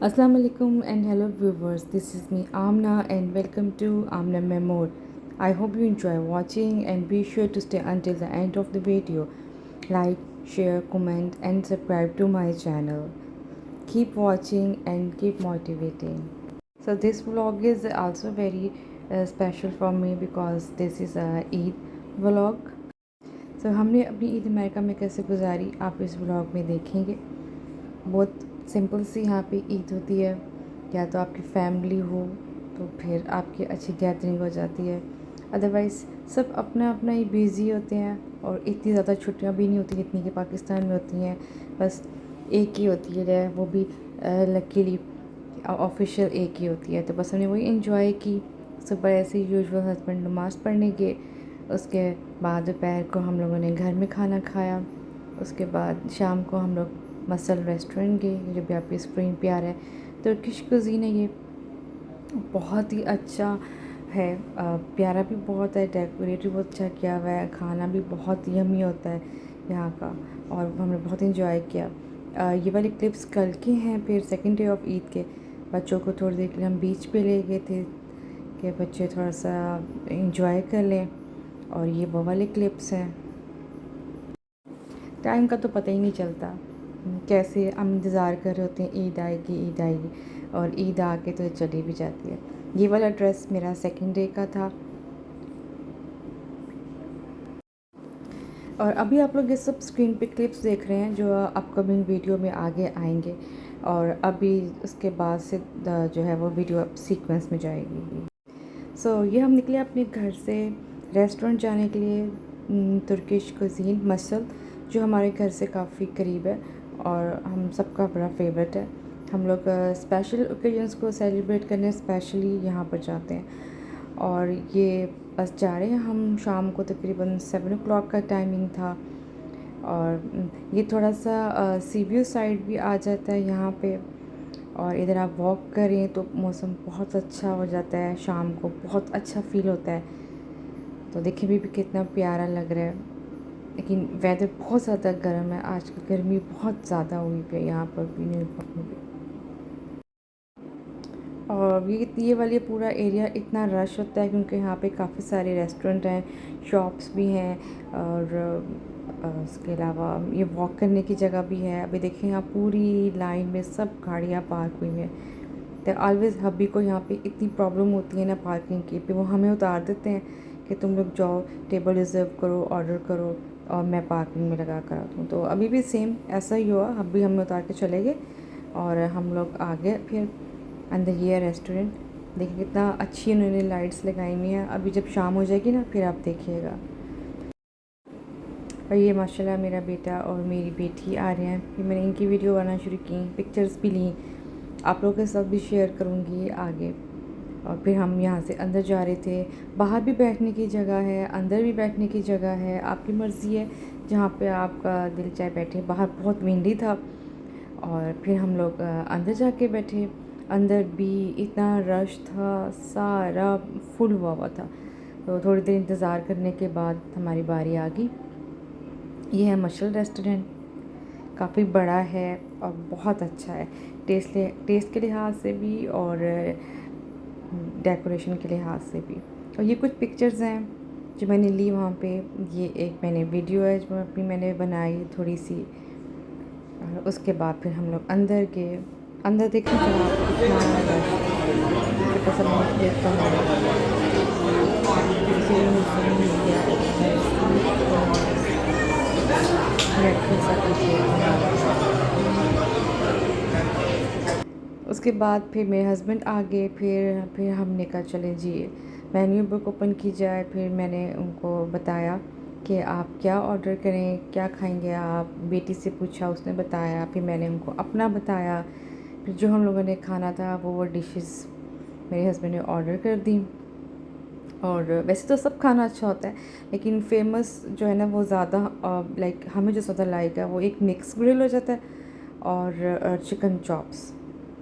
Assalamu alaikum and hello viewers. This is me Amna and welcome to Amna Memoir. I hope you enjoy watching and be sure to stay until the end of the video. Like, share, comment and subscribe to my channel. Keep watching and keep motivating. So this vlog is also very special for me because this is a Eid vlog. So हमने अपनी Eid America में कैसे गुजारी आप इस vlog में देखेंगे। बहुत सिंपल सी यहाँ पे ईद होती है, या तो आपकी फैमिली हो तो फिर आपकी अच्छी गैदरिंग हो जाती है, अदरवाइज़ सब अपना अपना ही बिज़ी होते हैं और इतनी ज़्यादा छुट्टियाँ भी नहीं होती जितनी कि पाकिस्तान में होती हैं। बस एक ही होती है, वो भी लकीली ऑफिशियल एक ही होती है। तो बस हमने वही इन्जॉय की। सुबह ऐसे यूजुअल हस्बैंड नमाज़ पढ़ने गए, उसके बाद दोपहर को हम लोगों ने घर में खाना खाया। उसके बाद शाम को हम लोग मसल रेस्टोरेंट गए जो भी आपकी स्क्रीन पे आ रहा है। तुर्किश कुज़ीन है ये, बहुत ही अच्छा है, प्यारा भी बहुत है, डेकोरेट भी बहुत अच्छा किया हुआ है, खाना भी बहुत यमी होता है यहाँ का और हमने बहुत इंजॉय किया। ये वाली क्लिप्स कल के हैं। फिर सेकंड डे ऑफ ईद के बच्चों को थोड़ी देर के लिए हम बीच पे ले गए थे कि बच्चे थोड़ा सा इंजॉय कर लें, और ये वो वाले क्लिप्स हैं। टाइम का तो पता ही नहीं चलता, कैसे हम इंतज़ार कर रहे होते हैं ईद आएगी ईद आएगी, और ईद आके तो चली भी जाती है। ये वाला ड्रेस मेरा सेकंड डे का था। और अभी आप लोग ये सब स्क्रीन पे क्लिप्स देख रहे हैं जो अपकमिंग वीडियो में आगे आएंगे, और अभी उसके बाद से जो है वो वीडियो सीक्वेंस में जाएगी। ये हम निकले अपने घर से रेस्टोरेंट जाने के लिए, तुर्किश कुज़ीन मसल, जो हमारे घर से काफ़ी करीब है और हम सबका बड़ा फेवरेट है। हम लोग स्पेशल ओकेजन्स को सेलिब्रेट करने स्पेशली यहाँ पर जाते हैं, और ये बस जा रहे हैं हम। शाम को तकरीबन 7 o'clock का टाइमिंग था, और ये थोड़ा सा सी व्यू साइड भी आ जाता है यहाँ पे, और इधर आप वॉक करें तो मौसम बहुत अच्छा हो जाता है, शाम को बहुत अच्छा फील होता है। तो देखिए भी कितना प्यारा लग रहा है, लेकिन वेदर बहुत ज़्यादा गर्म है आजकल, गर्मी बहुत ज़्यादा हुई है यहाँ पर भी, न्यूयॉर्क में भी। और ये वाली पूरा एरिया इतना रश होता है क्योंकि यहाँ पे काफ़ी सारे रेस्टोरेंट हैं, शॉप्स भी हैं, और उसके अलावा ये वॉक करने की जगह भी है। अभी देखिए यहाँ पूरी लाइन में सब गाड़ियाँ पार्क हुई हैं। तो ऑलवेज़ हब्बी को यहाँ पे इतनी प्रॉब्लम होती है ना पार्किंग की, पे वो हमें उतार देते हैं कि तुम लोग जाओ टेबल रिज़र्व करो, ऑर्डर करो, और मैं पार्किंग में लगा कर आती हूँ। तो अभी भी सेम ऐसा ही हुआ, हब्बी हमें उतार के चले गए और हम लोग आ गए फिर अंदर। ये है रेस्टोरेंट, देखिए कितना अच्छी उन्होंने लाइट्स लगाई हुई हैं। अभी जब शाम हो जाएगी ना फिर आप देखिएगा। और ये माशाल्लाह मेरा बेटा और मेरी बेटी आ रहे हैं, फिर मैंने इनकी वीडियो बनाना शुरू की, पिक्चर्स भी ली, आप लोगों के साथ भी शेयर करूँगी आगे। और फिर हम यहाँ से अंदर जा रहे थे। बाहर भी बैठने की जगह है, अंदर भी बैठने की जगह है, आपकी मर्ज़ी है जहाँ पे आपका दिल चाहे बैठे। बाहर बहुत विंडी था, और फिर हम लोग अंदर जाके बैठे। अंदर भी इतना रश था, सारा फुल हुआ हुआ था। तो थोड़ी देर इंतज़ार करने के बाद हमारी बारी आ गई। ये है मशल रेस्टोरेंट, काफ़ी बड़ा है और बहुत अच्छा है, टेस्ट के लिहाज से भी और डेकोरेशन के लिहाज से भी। और ये कुछ पिक्चर्स हैं जो मैंने ली वहाँ पे। ये एक मैंने वीडियो है जो अपनी मैंने बनाई थोड़ी सी। और उसके बाद फिर हम लोग अंदर गए। अंदर देखने के बाद कितना रश है, तो सब मैंने क्लिक बनाया। इसी में zoom किया, नेटफ्लिक्स एप्लीकेशन। उसके बाद फिर मेरे हस्बैंड आ गए, फिर हमने कहा चलें जी मेन्यू बुक ओपन की जाए। फिर मैंने उनको बताया कि आप क्या ऑर्डर करें, क्या खाएंगे आप। बेटी से पूछा, उसने बताया, फिर मैंने उनको अपना बताया। फिर जो हम लोगों ने खाना था वो डिशेस मेरे हस्बैंड ने ऑर्डर कर दी। और वैसे तो सब खाना अच्छा होता है, लेकिन फेमस जो है ना वो ज़्यादा लाइक हमें जो ज़्यादा लाइक है वो एक मिक्स ग्रिल हो जाता है, और चिकन चॉप्स।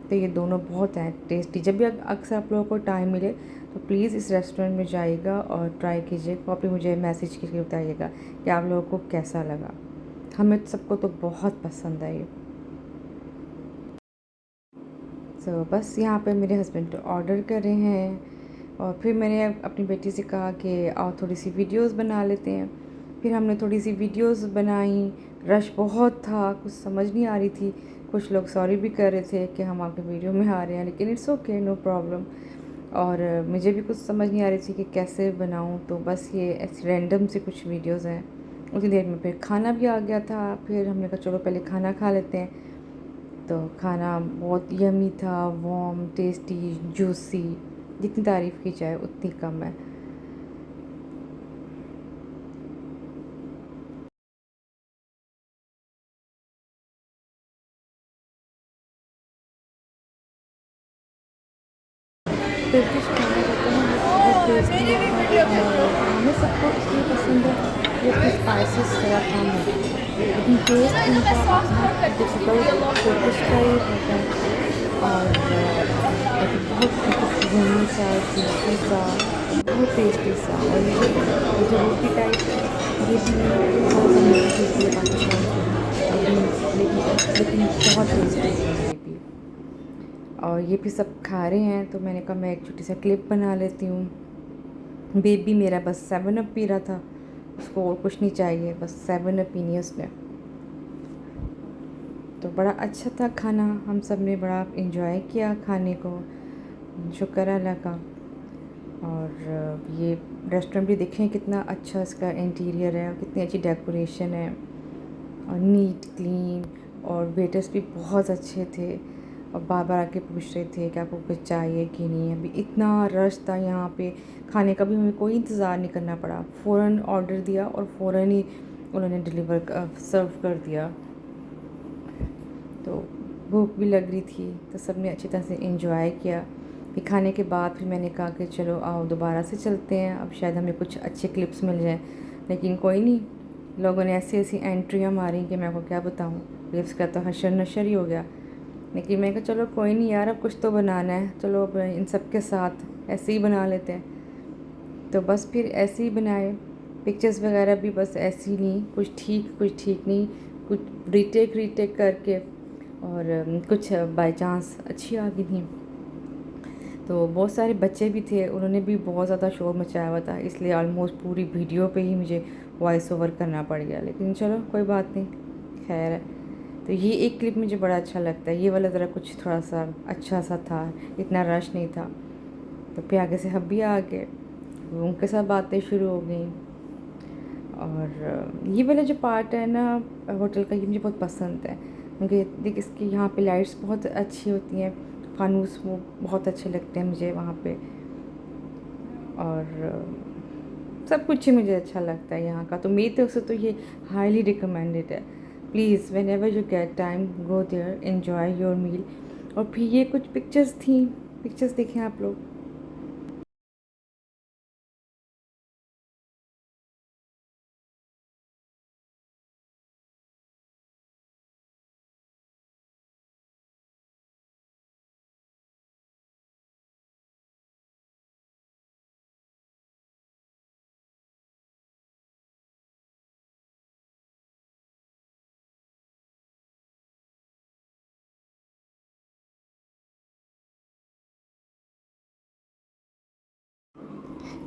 तो ये दोनों बहुत हैं टेस्टी। जब भी अक्सर आप लोगों को टाइम मिले तो प्लीज़ इस रेस्टोरेंट में जाइएगा और ट्राई कीजिएगा, और फिर मुझे मैसेज करके बताइएगा कि आप लोगों को कैसा लगा। हमें सबको तो बहुत पसंद है ये। तो बस यहाँ पे मेरे हस्बैंड ऑर्डर कर रहे हैं और फिर मैंने अपनी बेटी से कहा कि आओ थोड़ी सी वीडियोस बना लेते हैं। फिर हमने थोड़ी सी वीडियोस बनाई। रश बहुत था, कुछ समझ नहीं आ रही थी। कुछ लोग सॉरी भी कर रहे थे कि हम आपके वीडियो में आ रहे हैं, लेकिन इट्स ओके, नो प्रॉब्लम। और मुझे भी कुछ समझ नहीं आ रही थी कि कैसे बनाऊँ, तो बस ये ऐसे रैंडम से कुछ वीडियोस हैं। उतनी देर में फिर खाना भी आ गया था। फिर हमने कहा चलो पहले खाना खा लेते हैं। तो खाना बहुत यमी था, वार्म, टेस्टी, जूसी। जितनी तारीफ़ की जाए उतनी कम है। टर्किश खाना कहते हैं वो बहुत टेस्टी होता है और हमें सबको इसलिए पसंद है कि इसकी स्पाइसेस ज़रा कम है, लेकिन टेस्ट इनका अपना टिपिकल टर्किश का ही होता है। और बहुत यम्मी सा, जूसी सा, बहुत टेस्टी सा। और ये जो रोटी टाइप है, ये भी थोड़ा सा मीठी होती है पाकिस्तान की, लेकिन बहुत टेस्टी है ये भी। और ये भी सब खा रहे हैं, तो मैंने कहा मैं एक छोटी सा क्लिप बना लेती हूँ। बेबी मेरा बस 7 अप पी रहा था, उसको और कुछ नहीं चाहिए, बस 7 अप पीनी है उसने। तो बड़ा अच्छा था खाना, हम सब ने बड़ा इन्जॉय किया खाने को, शुक्र अल्लाह का। और ये रेस्टोरेंट भी देखें कितना अच्छा इसका इंटीरियर है और कितनी अच्छी डेकोरेशन है और नीट क्लीन। और वेटर्स भी बहुत अच्छे थे और बार बार आके पूछ रहे थे कि आपको कुछ चाहिए कि नहीं। अभी इतना रश था यहाँ पे, खाने का भी हमें कोई इंतज़ार नहीं करना पड़ा, फ़ौरन ऑर्डर दिया और फ़ौरन ही उन्होंने सर्व कर दिया। तो भूख भी लग रही थी, तो सब ने अच्छी तरह से इंजॉय किया। फिर खाने के बाद फिर मैंने कहा कि चलो आओ दोबारा से चलते हैं, अब शायद हमें कुछ अच्छे क्लिप्स मिल जाएँ। लेकिन कोई नहीं, लोगों ने ऐसी ऐसी एंट्रियाँ मारी कि मैं आपको क्या बताऊँ, क्लिप्स का तो हशर नशर ही हो गया। लेकिन मैं कहा चलो कोई नहीं यार, अब कुछ तो बनाना है, चलो अब इन सब के साथ ऐसे ही बना लेते हैं। तो बस फिर ऐसे ही बनाए। पिक्चर्स वगैरह भी बस ऐसी ही नहीं, कुछ ठीक नहीं, कुछ रीटेक करके, और कुछ बाय चांस अच्छी आ गई थी। तो बहुत सारे बच्चे भी थे, उन्होंने भी बहुत ज़्यादा शोर मचाया हुआ था, इसलिए ऑलमोस्ट पूरी वीडियो पे ही मुझे वॉइस ओवर करना पड़ गया, लेकिन चलो कोई बात नहीं, खैर है। तो ये एक क्लिप मुझे बड़ा अच्छा लगता है, ये वाला ज़रा कुछ थोड़ा सा अच्छा सा था, इतना रश नहीं था। तो फिर आगे से हब्बी आ गए, उनके साथ बातें शुरू हो गई। और ये वाला जो पार्ट है ना होटल का, ये मुझे बहुत पसंद है, क्योंकि देख इसकी यहाँ पे लाइट्स बहुत अच्छी होती हैं, फानूस वो बहुत अच्छे लगते हैं मुझे वहाँ पे। और सब कुछ ही मुझे अच्छा लगता है यहाँ का, तो मेरी तरफ से तो ये हाईली रिकमेंडेड है। Please whenever you get time go there, enjoy your meal. और फिर ये कुछ पिक्चर्स थी, पिक्चर्स देखें आप लोग।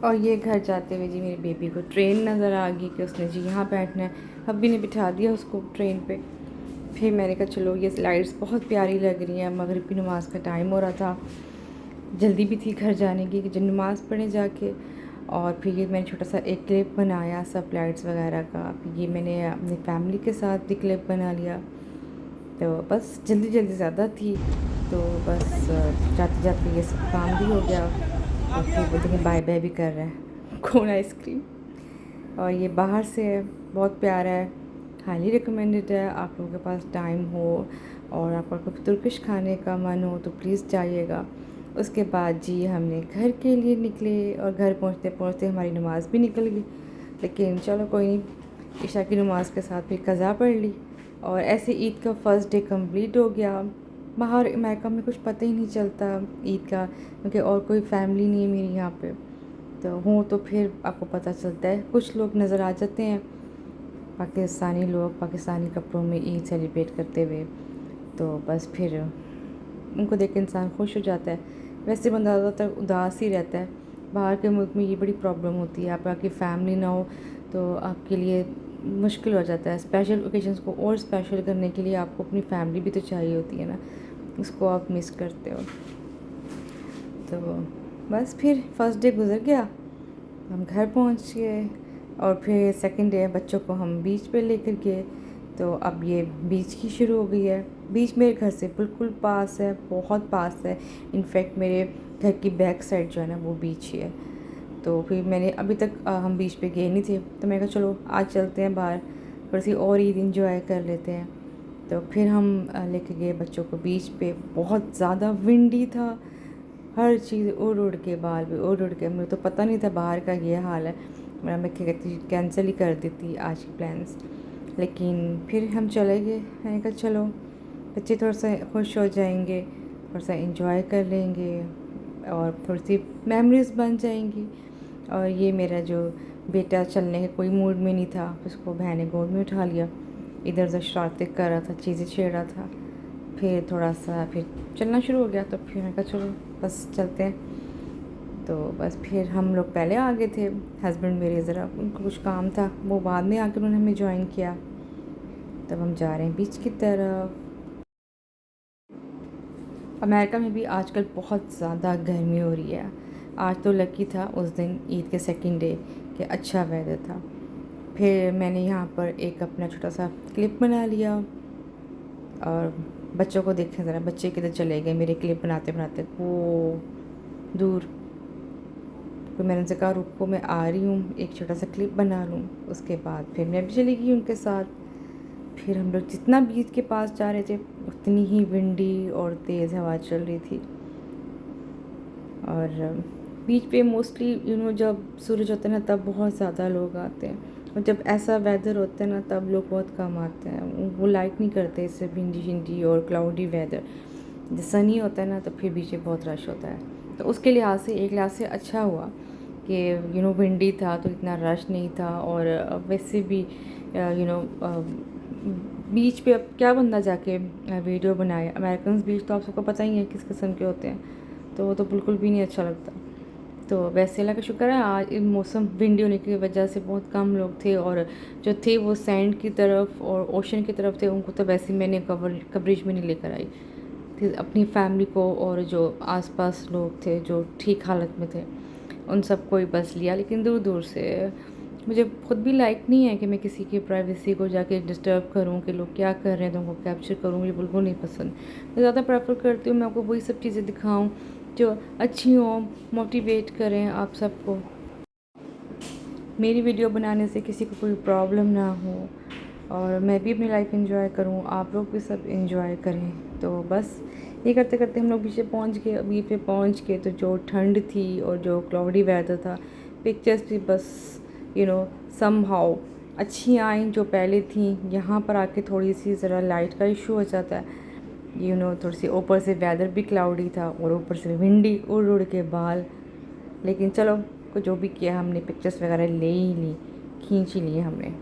और ये घर जाते हुए जी मेरी बेबी को ट्रेन नज़र आ गई कि उसने जी यहाँ बैठना है, हब्बी ने बिठा दिया उसको ट्रेन पे। फिर मैंने कहा चलो ये स्लाइड्स बहुत प्यारी लग रही हैं, मगरिब की नमाज़ का टाइम हो रहा था, जल्दी भी थी घर जाने की कि जब नमाज़ पढ़े जाके। और फिर ये मैंने छोटा सा एक क्लिप बनाया सब लाइट्स वगैरह का। फिर ये मैंने अपनी फैमिली के साथ भी क्लिप बना लिया। तो बस जल्दी ज़्यादा थी, तो बस जाते जाते ये सब काम भी हो गया। और फिर बोलते हैं बाय बाय भी कर रहा है कौन आइसक्रीम। और ये बाहर से है, बहुत प्यारा है, हाईली रिकमेंडेड है। आप लोगों के पास टाइम हो और आपका कभी तुर्किश खाने का मन हो तो प्लीज़ जाइएगा। उसके बाद जी हमने घर के लिए निकले और घर पहुंचते पहुंचते हमारी नमाज़ भी निकल गई, लेकिन चलो कोई नहीं, इशा की नमाज़ के साथ फिर कज़ा पढ़ ली। और ऐसे ईद का फ़र्स्ट डे कंप्लीट हो गया। बाहर अमेरिका में कुछ पता ही नहीं चलता ईद का, क्योंकि और कोई फैमिली नहीं है मेरी यहाँ पे। तो हूँ तो फिर आपको पता चलता है, कुछ लोग नज़र आ जाते हैं, पाकिस्तानी लोग पाकिस्तानी कपड़ों में ईद सेलिब्रेट करते हुए। तो बस फिर उनको देख के इंसान खुश हो जाता है। वैसे बंदा ज़्यादातर उदास ही रहता है। बाहर के मुल्क में ये बड़ी प्रॉब्लम होती है, आपकी फैमिली ना हो तो आपके लिए मुश्किल हो जाता है। स्पेशल ओकेजन्स को और स्पेशल करने के लिए आपको अपनी फैमिली भी तो चाहिए होती है ना, उसको आप मिस करते हो। तो बस फिर फर्स्ट डे गुजर गया, हम घर पहुंच गए और फिर सेकंड डे बच्चों को हम बीच पे लेकर गए। तो अब ये बीच की शुरू हो गई है। बीच मेरे घर से बिल्कुल पास है, बहुत पास है। इनफैक्ट मेरे घर की बैक साइड जो है ना वो बीच ही है। तो फिर मैंने अभी तक हम बीच पे गए नहीं थे, तो मैं कहा चलो आज चलते हैं बाहर, थोड़ी सी और ईद इंजॉय कर लेते हैं। तो फिर हम लेके गए बच्चों को बीच पे। बहुत ज़्यादा विंडी था, हर चीज़ उड़ उड़ के, बाल भी उड़ उड़ के। मुझे तो पता नहीं था बाहर का ये हाल है, वरना मैं कहती कैंसिल ही कर देती आज की प्लान्स। लेकिन फिर हम चले गए। मैंने कहा चलो बच्चे थोड़ा सा खुश हो जाएंगे, थोड़ा सा इंजॉय कर लेंगे और थोड़ी सी मेमोरीज बन जाएंगी। और ये मेरा जो बेटा चलने के कोई मूड में नहीं था, उसको बहन ने गोद में उठा लिया, इधर उधर शरारतें कर रहा था, चीज़ें छेड़ रहा था। फिर थोड़ा सा फिर चलना शुरू हो गया, तो फिर मैं कहा चलो बस चलते हैं। तो बस फिर हम लोग पहले आ गए थे। हस्बैंड मेरे ज़रा उनको कुछ काम था, वो बाद में आकर उन्होंने हमें ज्वाइन किया। तब हम जा रहे हैं बीच की तरफ। अमेरिका में भी आजकल बहुत ज़्यादा गर्मी हो रही है। आज तो लकी था उस दिन ईद के सेकंड डे कि अच्छा वेदर था। फिर मैंने यहाँ पर एक अपना छोटा सा क्लिप बना लिया और बच्चों को देखें ज़रा, बच्चे किधर चले गए मेरे क्लिप बनाते बनाते, वो दूर। फिर मैंने उनसे कहा रुको मैं आ रही हूँ, एक छोटा सा क्लिप बना लूँ। उसके बाद फिर मैं भी चली गई उनके साथ। फिर हम लोग जितना बीच के पास जा रहे थे उतनी ही विंडी और तेज़ हवा चल रही थी। और बीच पे मोस्टली जब सूरज होता है ना तब बहुत ज़्यादा लोग आते हैं, और जब ऐसा वेदर होता है ना तब लोग बहुत कम आते हैं। वो लाइक नहीं करते इससे विंडी शिंडी और क्लाउडी वेदर। जब सनी होता है ना तो फिर बीच में बहुत रश होता है। तो उसके लिहाज से एक लिहाज से अच्छा हुआ कि विंडी था तो इतना रश नहीं था। और वैसे भी बीच पे अब क्या बंदा जाके वीडियो बनाए। अमेरिकन बीच तो आप सबको पता ही है किस किस्म के होते हैं, तो वो तो बिल्कुल भी नहीं अच्छा लगता। तो वैसे अल्लाह का शुक्र है आज मौसम विंडी होने की वजह से बहुत कम लोग थे, और जो थे वो सैंड की तरफ और ओशन की तरफ थे। उनको तो वैसे मैंने कवरेज में नहीं लेकर आई थी, अपनी फैमिली को और जो आसपास लोग थे जो ठीक हालत में थे उन सबको ही बस लिया। लेकिन दूर दूर से मुझे खुद भी लाइक नहीं है कि मैं किसी की प्राइवेसी को जाके डिस्टर्ब करूं कि लोग क्या कर रहे हैं तो उनको कैप्चर करूं। मुझे बिल्कुल नहीं पसंद। मैं ज़्यादा प्रेफर करती हूँ मैं आपको वही सब चीज़ें दिखाऊं जो अच्छी हों, मोटिवेट करें आप सबको। मेरी वीडियो बनाने से किसी को कोई प्रॉब्लम ना हो और मैं भी अपनी लाइफ एंजॉय करूं, आप लोग भी सब एंजॉय करें। तो बस ये करते करते हम लोग पीछे पहुंच गए। अभी पे पहुंच के तो जो ठंड थी और जो क्लाउडी वेदर था, पिक्चर्स भी बस समहाउ अच्छी आई जो पहले थी। यहाँ पर आके थोड़ी सी ज़रा लाइट का इशू हो जाता है, थोड़ी सी ऊपर से वेदर भी क्लाउडी था और ऊपर से विंडी उड़ उड़ के बाल। लेकिन चलो को जो भी किया हमने पिक्चर्स वगैरह ले ही ली, खींच ही लिए हमने।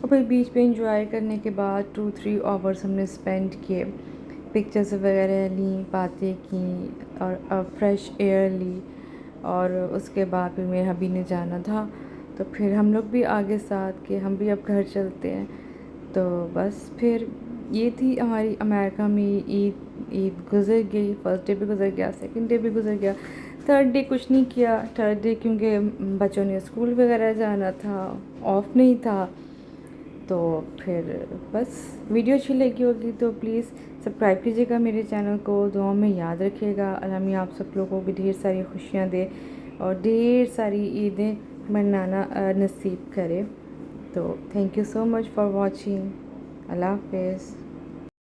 और फिर बीच पे इंजॉय करने के बाद 2-3 आवर्स हमने स्पेंड किए, पिक्चर्स वगैरह ली, बातें की और फ्रेश एयर ली। और उसके बाद फिर मेरे हबी ने जाना था, तो फिर हम लोग भी आगे साथ कि हम भी अब घर चलते हैं। तो बस फिर ये थी हमारी अमेरिका में ईद गुज़र गई। फर्स्ट डे भी गुज़र गया, सेकंड डे भी गुज़र गया, थर्ड डे कुछ नहीं किया। थर्ड डे क्योंकि बच्चों ने स्कूल वगैरह जाना था, ऑफ नहीं था। तो फिर बस वीडियो अच्छी लगी होगी तो प्लीज़ सब्सक्राइब कीजिएगा मेरे चैनल को, दुआओं में याद रखिएगा। अल्लाह मियाँ आप सब लोगों को भी ढेर सारी खुशियाँ दे और ढेर सारी ईदें मनाना नसीब करे। तो thank you so much for watching. अल्लाह हाफ़िज़।